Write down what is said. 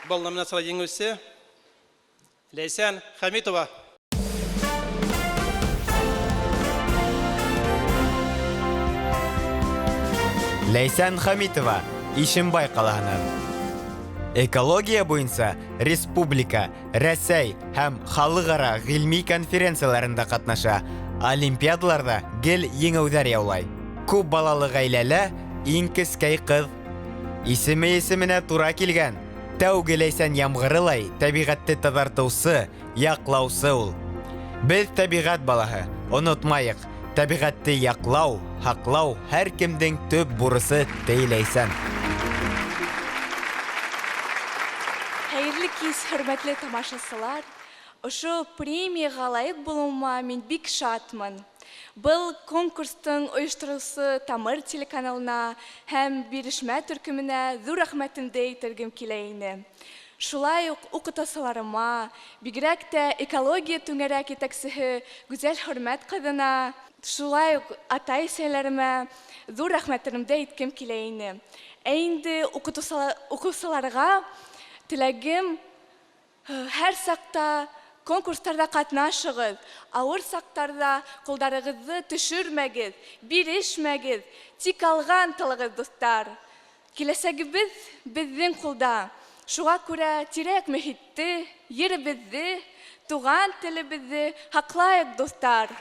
Бұл номинациялы еңбекші Лейсен Хамитова. Лейсен Хамитова, Ишимбай қалағынан. Экология бойынша республика, Рәсәй һәм халықара ғилми конференцияларында қатнаша, олимпиадаларда гел еңеүҙәр яулай. Күп балалы ғаиләлә иң кескәй ҡыҙ. Исеме тура килгән. Тәүге Лейсән Ямғырылай тәбиғәтте таҙартыусы, яҡлаусы ул. Беҙ тәбиғәт балаһы, онотмайыҡ. Тәбиғәтте яҡлау, һаҡлау һәр кемдең төп бурысы ти Лейсән. Хәйерле кис, хөрмәтле тамашасылар. Ошо премияға лайыҡ булыуыма мин бик шатмын. Был конкурстың ойоштороусы Тамыр телеканалына һәм бирешмә төркөмөнә ҙур рәхмәтемде әйтергем килә ине. Шулай уҡ уҡытыусыларыма, бигерәк тә экология түңәрәк етәксеһе Гүзәл Хөрмәт ҡыҙына, шулай уҡ ата-әсәләремә ҙур рәхмәтемде әйткем килә ине. Ә инде уҡыусыларға теләгем һәр саҡта конкурстарда ҡатнашығыҙ, ауыр саҡтарда ҡулдарығыҙҙы төшөрмәгеҙ, бирешмәгеҙ, тик алға ынтылығыҙ, дуҫтар. Киләсәгебеҙ беҙҙең ҡулда. Шуға күрә тирәк мөхитте, еребеҙҙе, туған телебеҙҙе һаҡлайыҡ, дуҫтар.